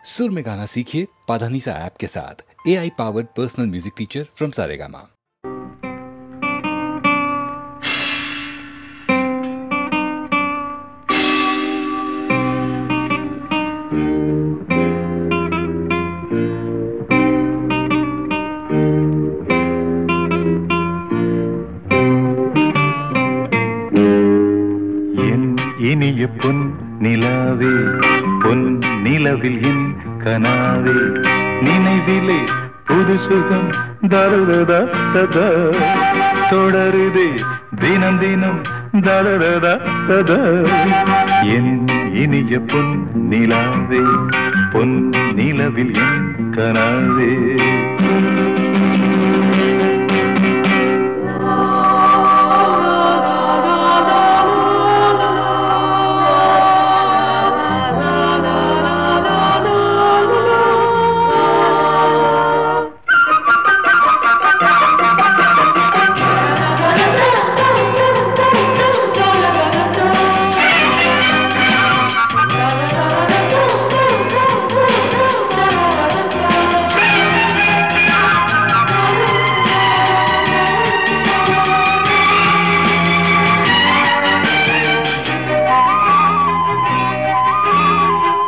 सुर में गाना सीखिए पाधानीसा ऐप के साथ। AI powered personal music teacher from Saregama. இனிய பொன் நிலாவே பொன் நிலவில் என் கனாவே நினைவிலே புது சுகம் தருததா ததா தொடருதே தினம் தினம் தருததா ததா என் இனிய பொன் நிலாவே பொன் நிலவில் என் கனாவே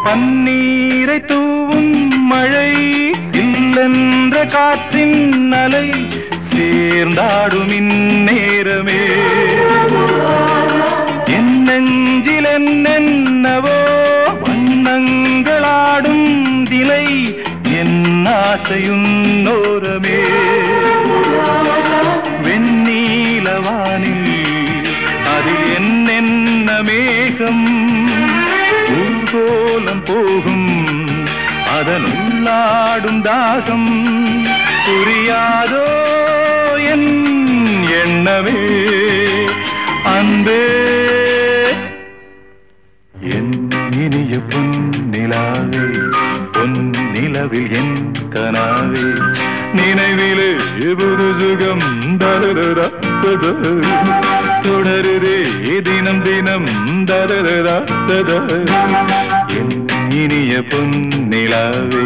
பன்னீரை தூவும் மழை இல்லென்ற காற்றின் அலை சேர்ந்தாடும் இந்நேரமே என் நெஞ்சில் என்னென்னவோ வண்ணங்களாடும் திலை என் ஆசையுன்னோரமே வெண்ணீலவானில் அதில் என்னென்ன மேகம் ஊர்கோலம் போகும் அதன் உள்ளாடும் தாகம் புரியாதோ என் எண்ணமே அன்பே என் இனிய பொன் நிலாவே பொன் நிலவில் என் கனாவே நினைவிலே புது சுகம் தருதா தொடருதே தினம் தினம் தருதா என் இனிய பொன் நிலாவே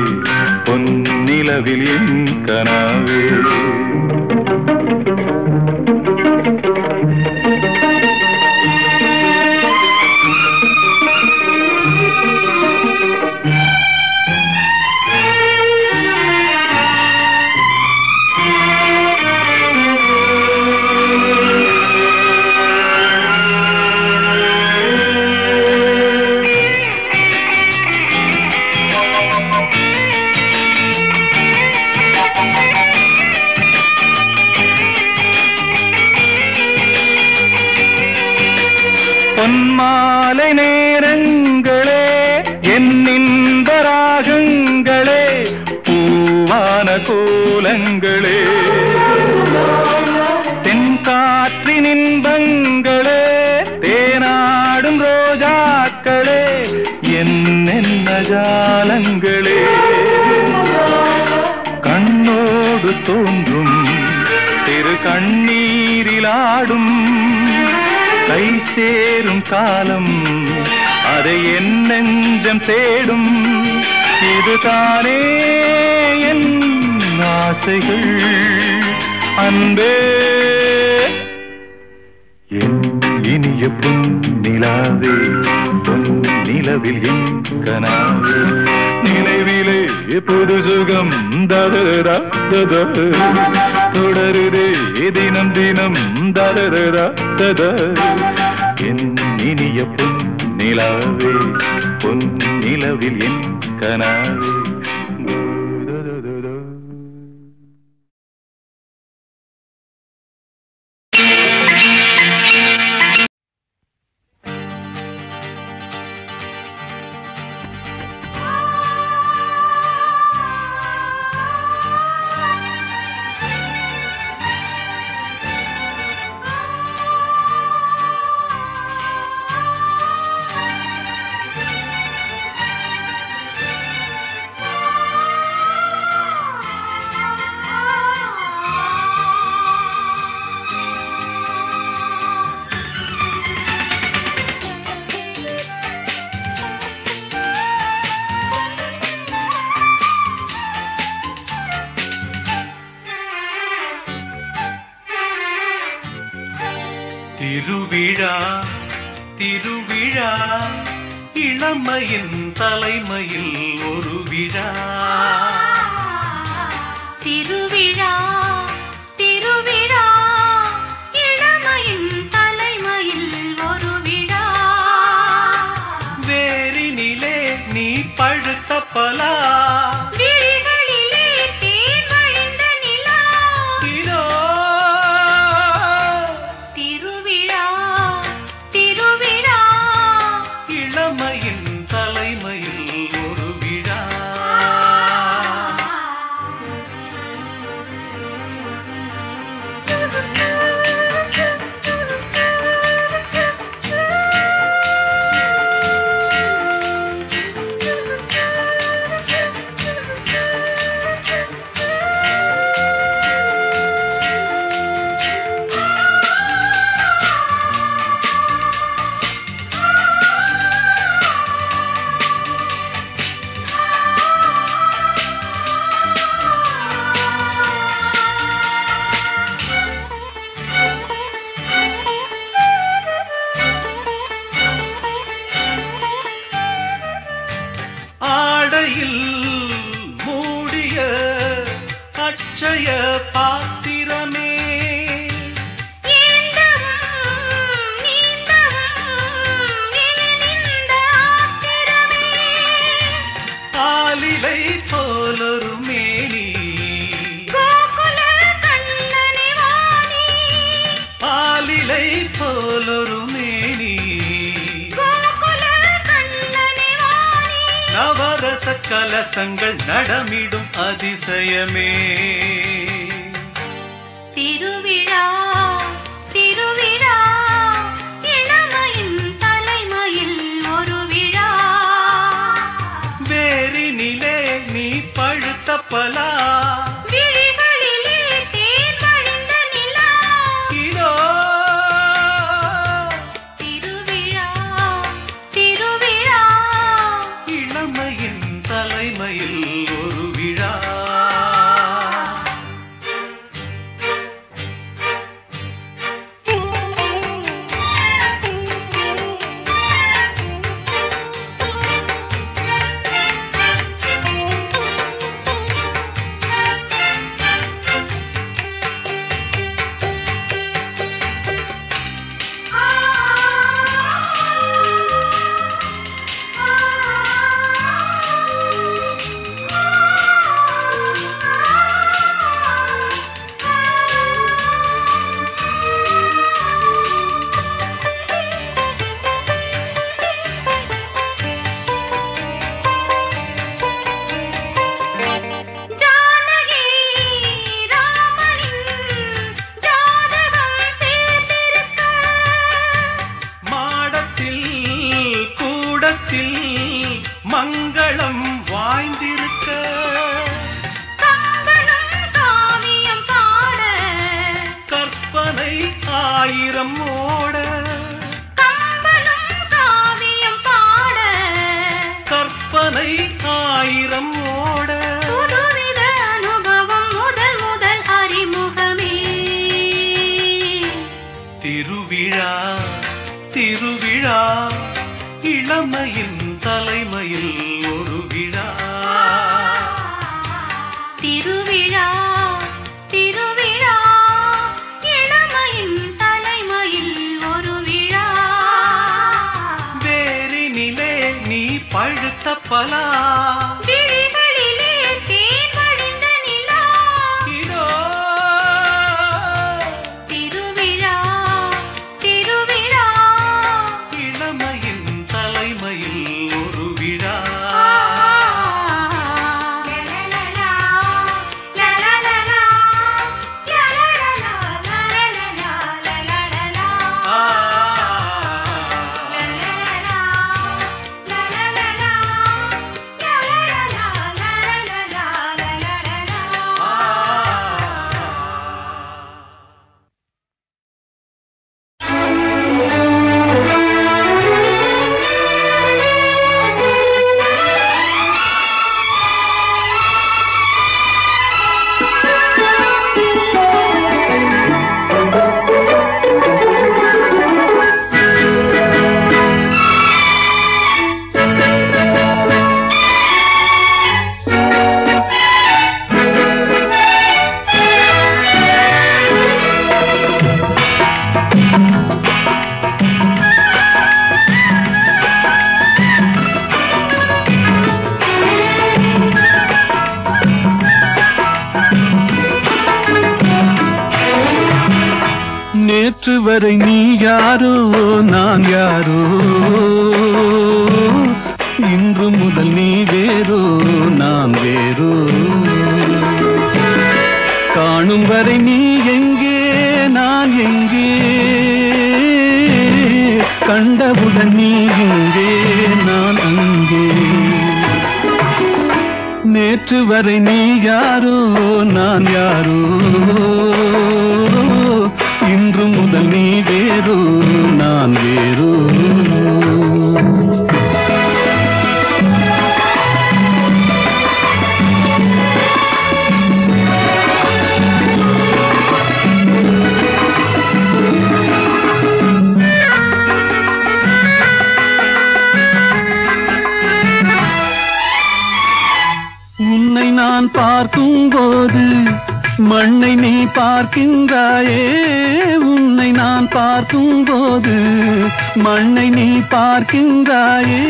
பொன் நிலவில் என் கனாவே பொன்மாலை நேரங்களே என்னின்ப ராகங்களே பூவான கோலங்களே தென்காற்றின் இன்பங்களே தேனாடும் ரோஜாக்களே என்னென்ன ஜாலங்களே கண்ணோடு தோன்றும் சிறு கண்ணீரிலாடும் கை சேரும் காலம் அதை என் நெஞ்சம் தேடும் இதுதானே என் ஆசைகள் அன்பே என் இனிய பொன் நிலாவே பொன் நிலவில் என் கனாவே நினைவிலே புது சுகம் தருதா தொடருதே தினம் தினம் தருதா என் இனிய பொன் நிலாவே பொன் நிலவில் என் கனாவே திருவிழா திருவிழா இளமையின் தலைமையில் ஒரு விழா. திருவிழா திருவிழா இளமையின் தலைமையில் ஒரு விழா. வேரினிலே நீ பழுத்த பலா, விழிகளிலே தேன் வழிந்த நிலா. இதோ திருவிழா திருவிழா இளமையின் தலைமையில் ஒரு விழா. ஆடையில் மூடிய அட்சய பாத்திரமே, ஏந்தவும் நீந்தவும் ஏனிந்த ஆத்திரமே. ஆலிலை போலொரு மேனி, கோகுல கண்ணனை வாணி. ஆலிலை போலொரு மேனி, கோகுல கண்ணனை வாணி. நவரச கலசங்கள் நடமிடும் அதிசயமே. திருவிழா திருவிழா இளமையின் தலைமையில் ஒரு விழா. வேரினிலே நீ பழுத்த பலா, விழிகளிலே தேன் வழிந்த நிலா. இதோ திருவிழா திருவிழா இளமையின் தலைமையில் ஒரு விழா. ஜானகி ராமனின் ஜாதகம் சேர்ந்திருக்க. மாடத்தில் கூடத்தில் மங்களம் வாய்ந்திருக்க, கம்பனும் காவியம் பாட. கற்பனை ஆயிரம் ஓட, கம்பனும் காவியம் பாட. கற்பனை ஆயிரம் ஓட. புதுவித அனுபவம் முதல் முதல் அறிமுகமே. திருவிழா திருவிழா இளமையின் தலைமையில் ஒரு விழா. திருவிழா திருவிழா இளமையின் தலைமையில் ஒரு விழா. வேரினிலே நீ பழுத்த பலா, விழிகளிலே தேன் வழிந்த நிலா. இதோ திருவிழா திருவிழா இளமையின் தலைமையில் ஒரு விழா. லலலலா, லலலலா, லலலலா, லலலலா, லலலலா. ஆ, லலலலா, லலலலா, லலலலா, வரை நீ யாரோ நான் யாரோ, இன்று முதல் நீ வேறோ நான் வேறோ. காணும் வரை நீ எங்கே நான் எங்கே, கண்டவுடன் நீ இங்கே நான் அங்கே. நேற்று வரை நீ யாரோ நான் யாரோ, இன்று முதல் நீ வேறோ நான் வேறோ. உன்னை நான் பார்க்கும் போது மண்ணை நீ பார்க்கின்றாயே, உன்னை நான் பார்க்கும் போது மண்ணை நீ பார்க்கின்றாயே.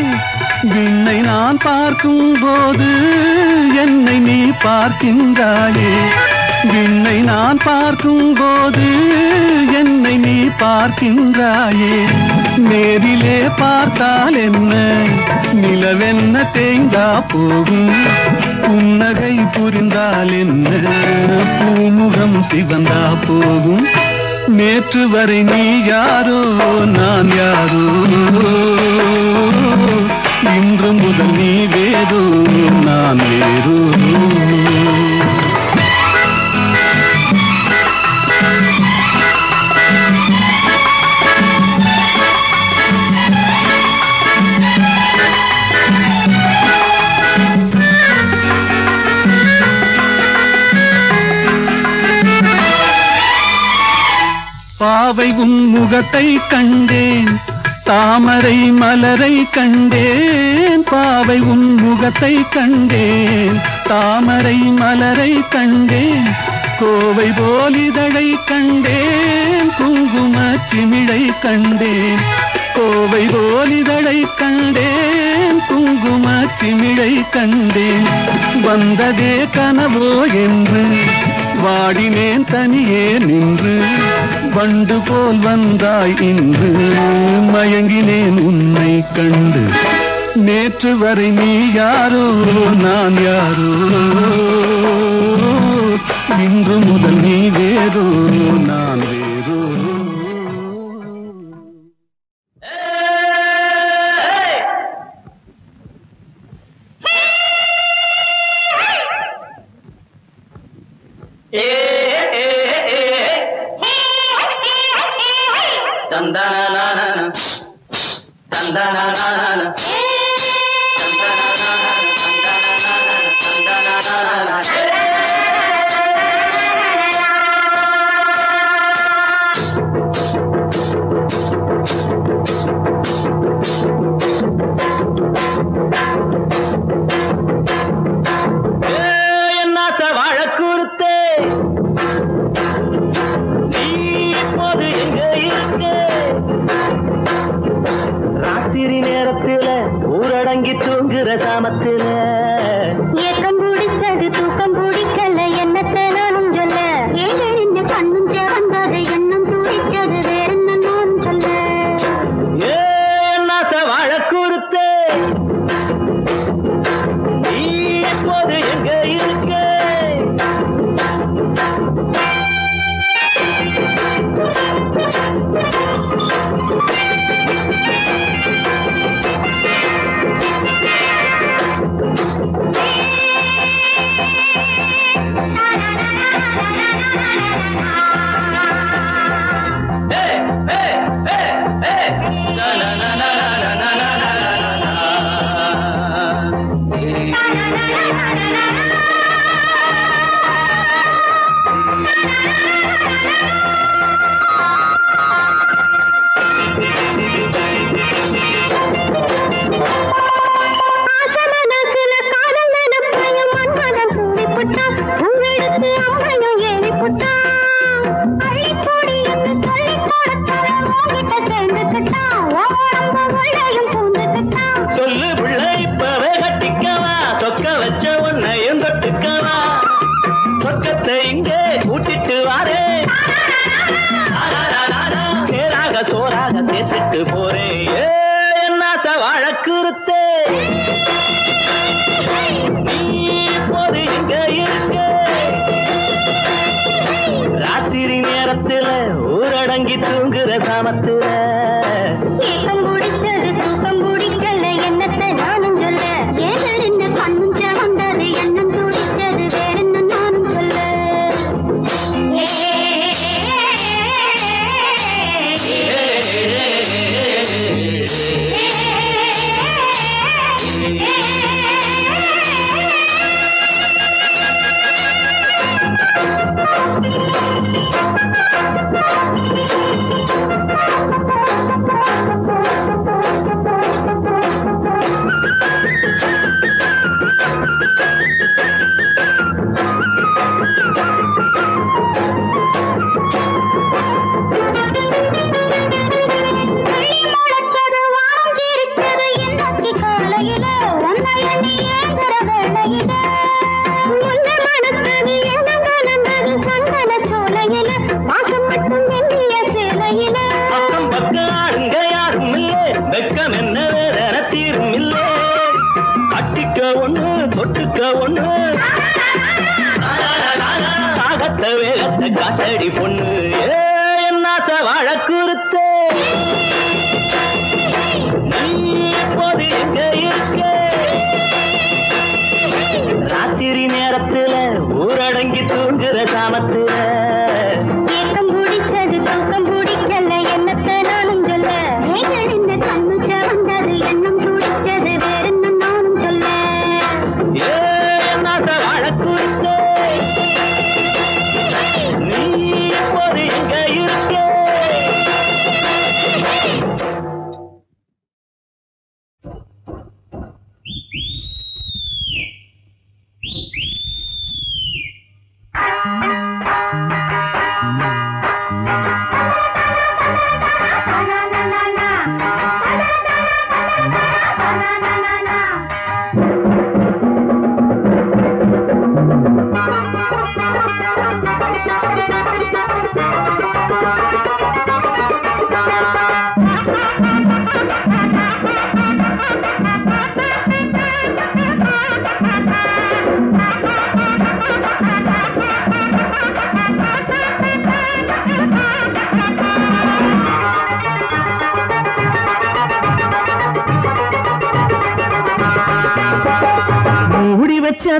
விண்ணை நான் பார்க்கும் போது என்னை நீ பார்க்கின்றாயே. விண்ணை நான் பார்க்கும் போது என்னை நீ பார்க்கின்றாயே. நேரிலே பார்த்தால் என்ன, நிலவென்ன தேய்ந்தா போகும். புன்னகை புரிந்தால் என்ன, பூமுகம் சிவந்தா போகும். நேற்று வரை நீ யாரோ நான் யாரோ, இன்று முதல் நீ வேறோ நான் வேறோ. பாவை உன் முகத்தை கண்டேன், தாமரை மலரை கண்டேன். பாவை உன் முகத்தை கண்டேன், தாமரை மலரை கண்டேன். கோவை போலிதழை கண்டேன், குங்கும சிமிழை கண்டேன். கோவை போலிதழை கண்டேன், குங்கும சிமிழை கண்டேன். வந்ததே கனவோ என்று வாடினேன் தனியே நின்று. வண்டு போல் வந்தாய் இன்று, மயங்கினேன் உன்னை கண்டு. நேற்று வரை நீ யாரோ நான் யாரோ, இன்று முதல் நீ வேறோ நான் வேறோ. ஏக்கம் பிடிச்சது தூக்கம் பிடிக்கல, என்னத்தை நானும் சொல்ல. ஏழெறிஞ்ச கண்ணும் வந்தது, எண்ணம் துடிச்சது, வேற என்ன நானும் சொல்ல. வாழக்கூறுத்தே நீ எப்போது எங்க இருக்க. சொல்லு பிள்ளை இப்பவே கட்டிக்கவா, சொக்க வச்ச உன்னையும் தொட்டுக்கவா. சொக்கத்தை இங்கே கூட்டிட்டு வாரே. விட்டு போறேன் என்னாச்ச வழக்குறுத்தே நீ இப்போது எங்க இருக்க ராத்திரி நேரத்துல ஊரடங்கி தூங்குற சாமத்துல ஏக்கம் பிடிச்சது தூக்கம் பிடிக்கல என்னத்தை நானும் சொல்ல ஏதறிந்த கண்ணுஞ்ச வந்தது எண்ணம் துடிச்சது வேற என்ன நானும் சொல்ல காட்டடி பொண்ணு என்னாச்ச வழக்குறுத்தே நீ இப்போது எங்க இருக்க ராத்திரி நேரத்துல ஊரடங்கி தூங்குற சாமத்துல ஏக்கம் பிடிச்சது தூக்கம் பிடிக்கல என்னத்தை நானும் சொல்ல ஏதறிந்த கண்ணுச்ச வந்தது எண்ணம் துடிச்சது வேற என்ன நானும் சொல்ல என்னாச்ச வழக்குறுத்தே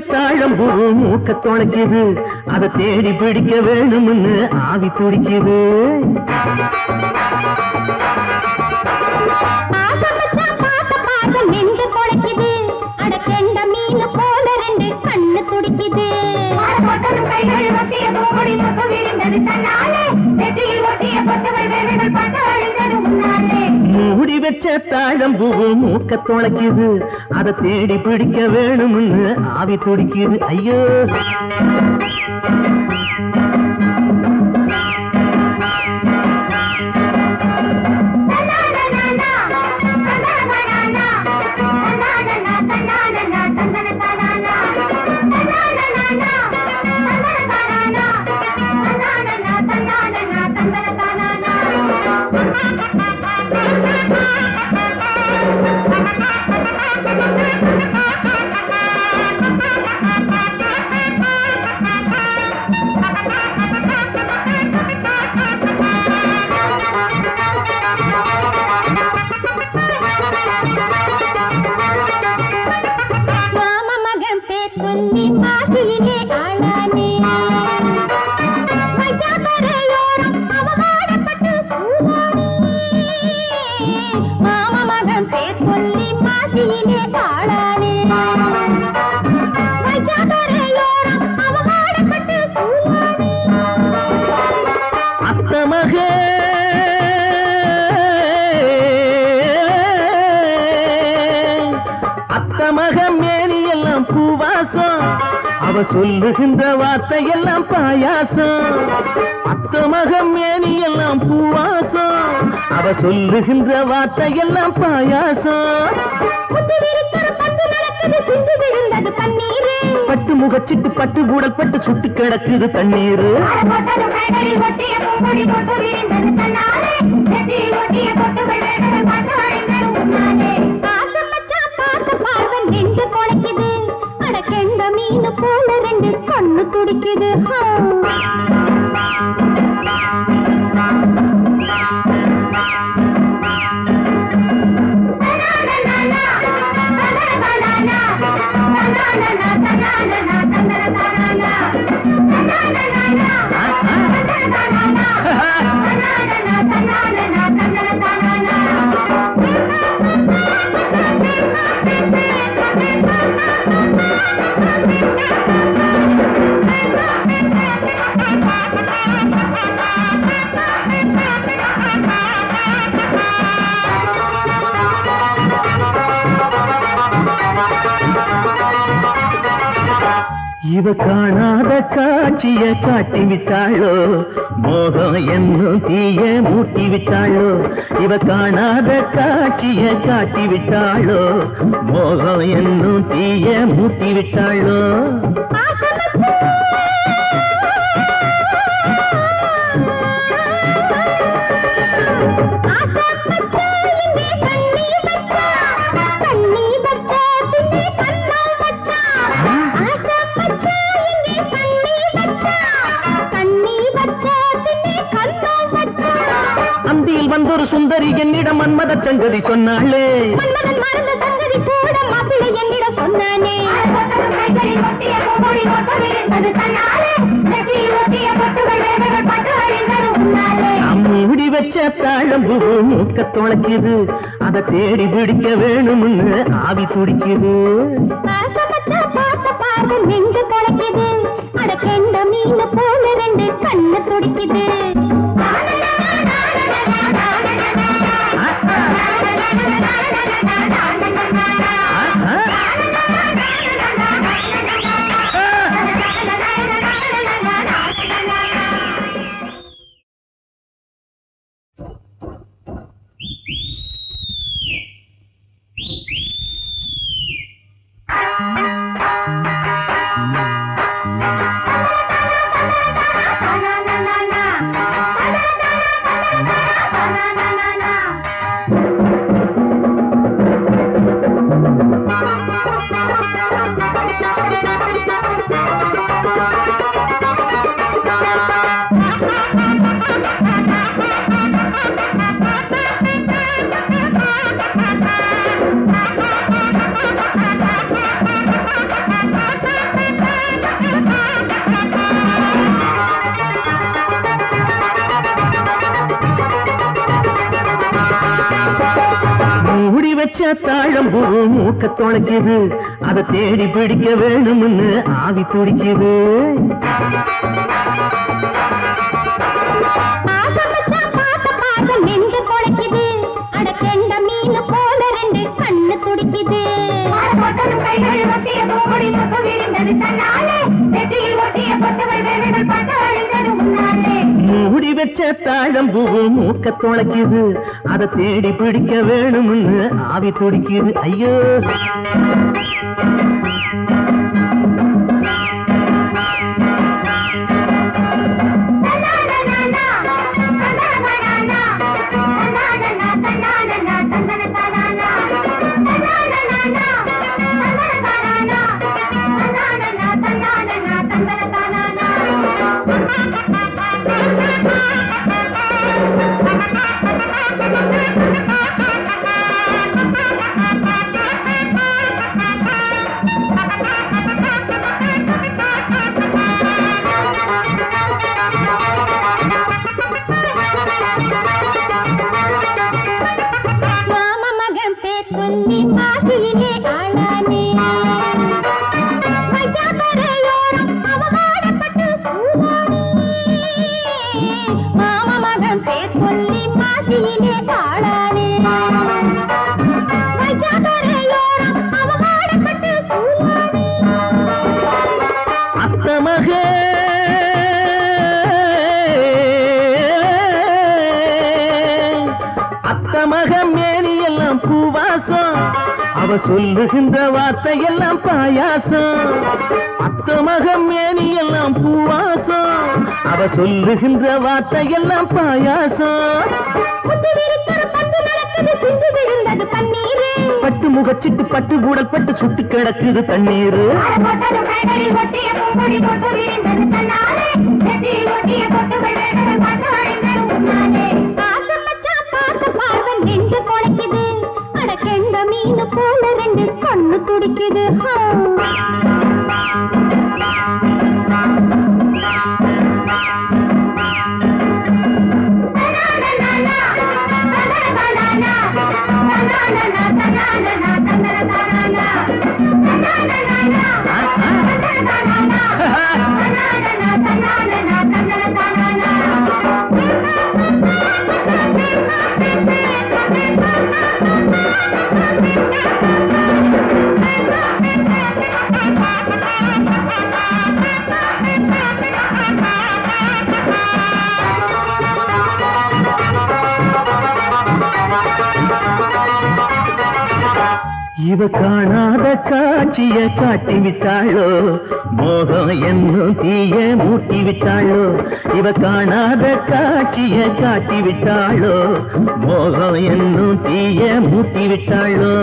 தாழம்பூ மூக்க தொலைக்குது அதை தேடி பிடிக்க வேணும்னு ஆவி துடிக்குது நெஞ்சு கொலைக்குது அடக்கெண்ட மீன் போல ரெண்டு கண்ணு துடிக்குது மூடி வச்ச தாழம்பூ மூக்க தொலைக்குது அதை தேடி பிடிக்க வேணும்னு ஆவி துடிக்குது ஐயோ அவ சொல்லுகின்ற வார்த்தை எல்லாம் பாயாசம் அத்த மகம் மேனி எல்லாம் பூவாசம் அவ சொல்லுகின்ற வார்த்தை எல்லாம் பாயாசம் பட்டு முகச்சிட்டு பட்டு கூடல் பட்டு சுட்டு கிடக்குது தண்ணீர் மீன் போல ரெண்டு கண்ணு துடிக்குது இவ காணாத காட்சிய காட்டி விட்டாளோ மோகம் என்னும் தீய மூட்டி விட்டாளோ இவ காணாத காட்சிய காட்டி விட்டாளோ மோகம் என்னும் தீய மூட்டி விட்டாளோ வந்தொரு சுந்தரி என்னிடம் மன்மத சங்கதி சொன்னாளே என்னிடம் சொன்னானே மூடி வச்ச தாழம்பு மூக்க தொலைக்குது அதை தேடி பிடிக்க வேணும்னு ஆவி துடிக்குது நெஞ்சு தொலைக்குது அட கெண்ட மீன் போல ரெண்டு கண்ணு துடிக்குது தாழம்பூ மூக்க தொலைக்குது அதை தேடி பிடிக்க வேணும்னு ஆவி துடிக்குது நெஞ்சு தொலைக்குது அட கெண்ட மீன் போல ரெண்டு கண்ணு துடிக்குது மூடி வச்ச தாழம்பூ மூக்க தொலைக்குது அதை தேடி பிடிக்க வேணும்னு ஆவி துடிக்குது ஐயோ அவ சொல்லுகின்ற வார்த்தை எல்லாம் பாயாசம் அத்த மகம் மேனி எல்லாம் பூவாசம், அவ சொல்லுகின்ற வார்த்தை எல்லாம் பாயாசம். பட்டு முகச்சிட்டு பட்டு கூடல் பட்டு சுட்டு கிடக்குது தண்ணீர். நெஞ்சு குடைக்குது, அடக்கெண்ட மீன் போல ரெண்டு கண்ணு துடிக்குது. இவ காணாத காட்சிய காட்டி விட்டாளோ, மோகம் என்னும் தீய மூட்டி விட்டாளோ. இவ காணாத காட்சிய காட்டி விட்டாளோ, மோகம் என்னும் தீய மூட்டி விட்டாளோ.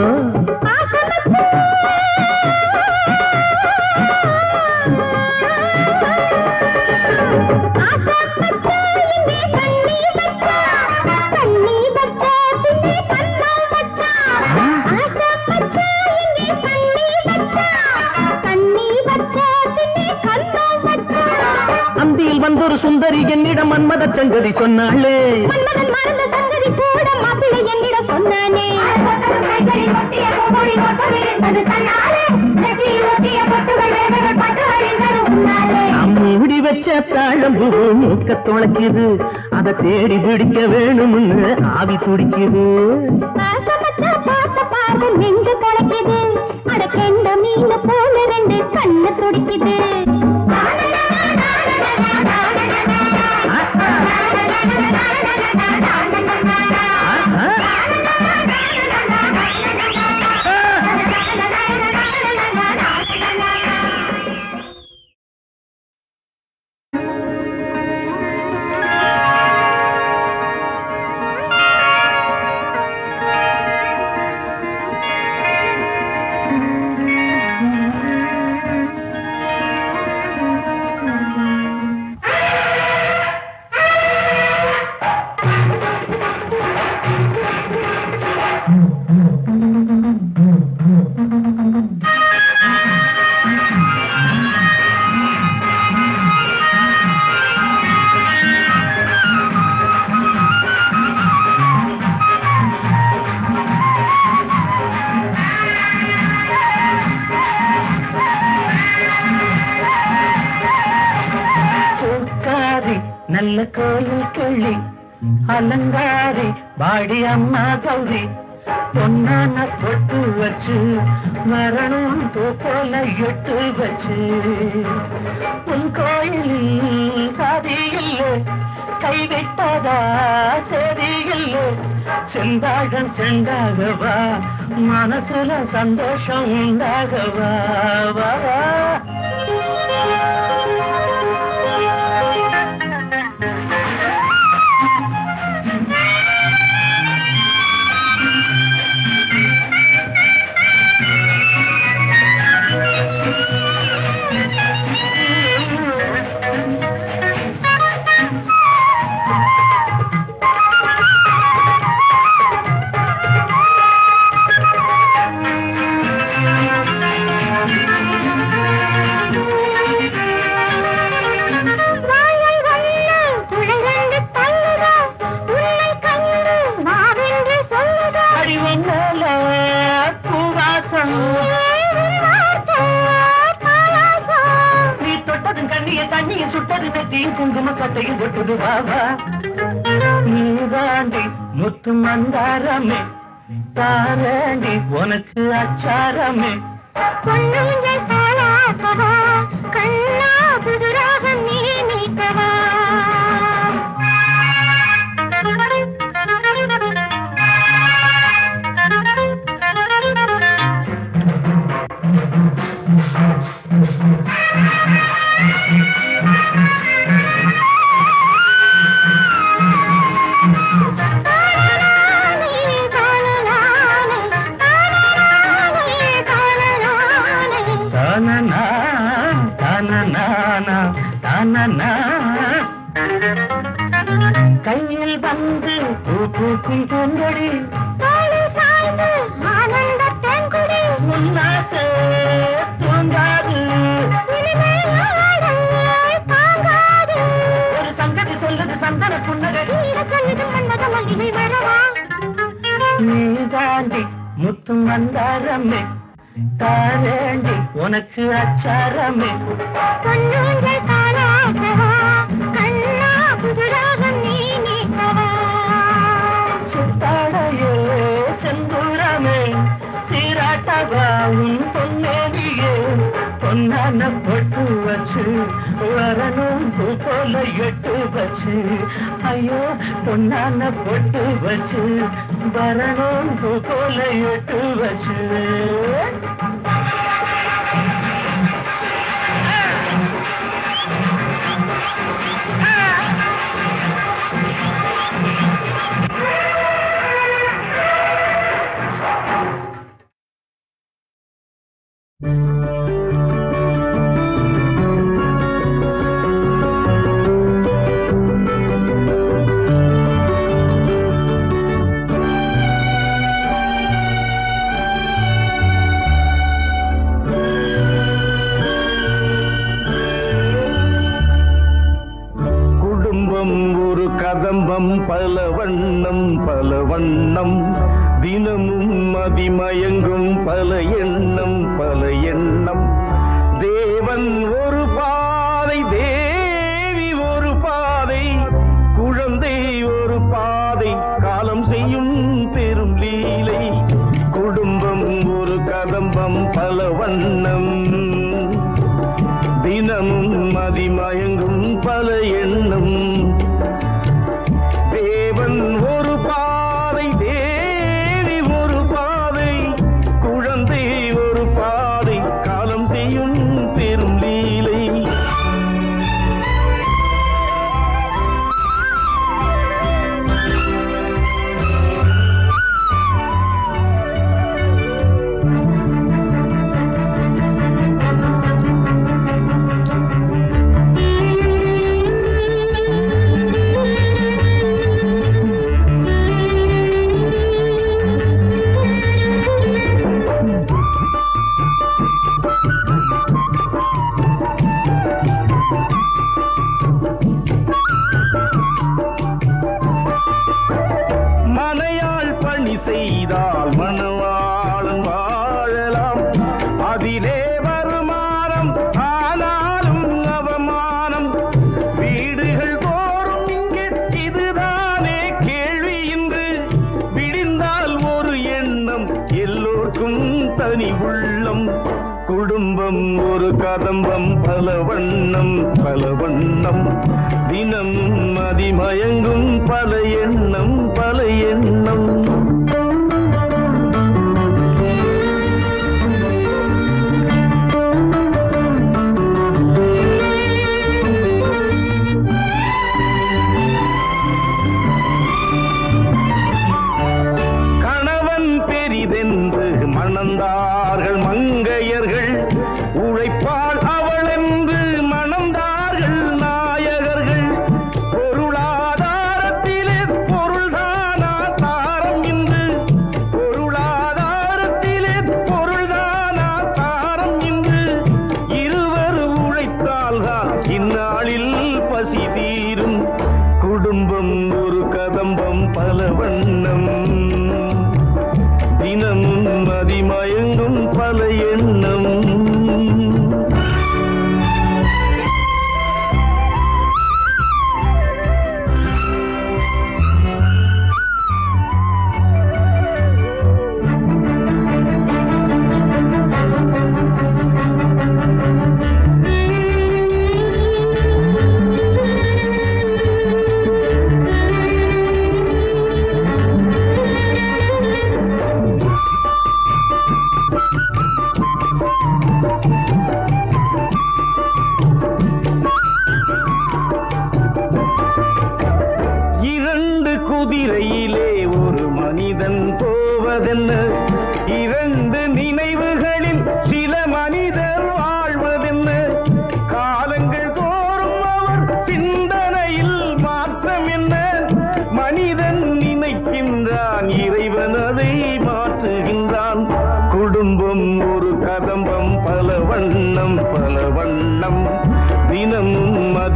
அந்தியில் வந்தொரு சுந்தரி என்னிடம் மன்மத சங்கதி சொன்னாளே, என்னிடம் சொன்னானே. மூடி வச்ச தாழம்பூ மூக்க தொலைக்குது, அதை தேடி பிடிக்க வேணும்னு ஆவி துடிக்குது. நெஞ்சு தொலைக்குது, அடக்கெண்ட மீன் போல ரெண்டு கண்ணு துடிக்குது. நல்ல கோயில் கிள்ளி அலங்காரி பாடி அம்மா கௌரி, பொன்னான பொட்டு வச்சு மரணம் போல எட்டு வச்சு. உன் கோயிலில் சாதி இல்லை, கைவிட்டதா சேதி இல்லை. செந்தாழன் செண்டாகவா, மனசுல சந்தோஷம் உண்டாகவா. தண்ணியை சுட்டது நெற்றியும் குங்கும சட்டையும் விட்டது பாபா. நீதாண்டி முத்து மந்தாரமே, தாராண்டி உனக்கு அச்சாரமே. கண்ணா புதுராக நீ நீக்கவா. தன்னா கையில் வந்து பூக்கும் பூங்கொடி ஆனந்த தேன்குடி உன்னாசே தூங்காது தாங்காது ஒரு சங்கதி சொல்லுது சந்தன புன்னகை சொல்லுது மன்னத மல்லிகை வரவா நீ தாண்டி முத்தும் வந்தாரமே தாரேண்டி உனக்கு அச்சாரமே பொன்னூஞ்சல் தாலாட்டவா கண்ணா புதுராகம் நீ நீட்டவா சுத்தாடையே செந்தூரமே சீராட்டவா உன் பொன்னேரியே பொன்னான பொட்டு வச்சு வரணும் பூ போல எட்டு வச்சு ஐயோ பொன்னான பொட்டு வச்சு வரணும் பூ போல எட்டு வச்சு கதம்பம் பல வண்ணம் பல வண்ணம் தினமும் மதிமயங்கும் பல எண்ணம் பல எண்ணம் தேவன் ஒரு பாதை தேவி ஒரு பாதை குழந்தை ஒரு பாதை காலம் செய்யும் பெரும் லீலை குடும்பம் ஒரு கதம்பம் பல வண்ணம் தினமும் மதிமயங்கும் பல எண்ணம் தேவன் ஒரு பாதை தேவி ஒரு பாதை குழந்தை ஒரு பாதை காலம் செய்யும் பெரும் லீலை செய்தால் மணவாளன் வாழலாம் அதிலே வருமானம் ஆனாலும் அவமானம் வீடுகள் தோறும் இங்கே இதுதானே கேள்வி இன்று விடிந்தால் ஒரு எண்ணம் எல்லோருக்கும் தனி உள்ளம் குடும்பம் ஒரு கதம்பம் பல வண்ணம் பல வண்ணம் தினமும் மதிமயங்கும் பல எண்ணம் பல எண்ணம் கணவன் பெரிதென்று மணந்தார்கள் மங்கையர்கள் உழைப்பால் அவள் என்று மணந்தார்கள் நாயகர்கள் பொருளாதாரத்திலே பொருள்தானா தாரம் இன்று பொருளாதாரத்திலே பொருள்தானா தாரம் இன்று இருவர் உழைத்தால்தான் இந்நாளில் பசி தீரும் குடும்பம் ஒரு கதம்பம் பல வண்ணம் தினமும் மதிமயங்கும் பல எண்ணம்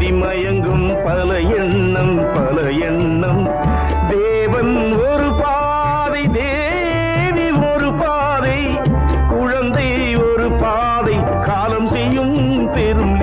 எண்ணி மயங்கும் பல எண்ணம் பல எண்ணம். தேவன் ஒரு பாதை, தேவி ஒரு பாதை, குழந்தை ஒரு பாதை, காலம் செய்யும் பெரும்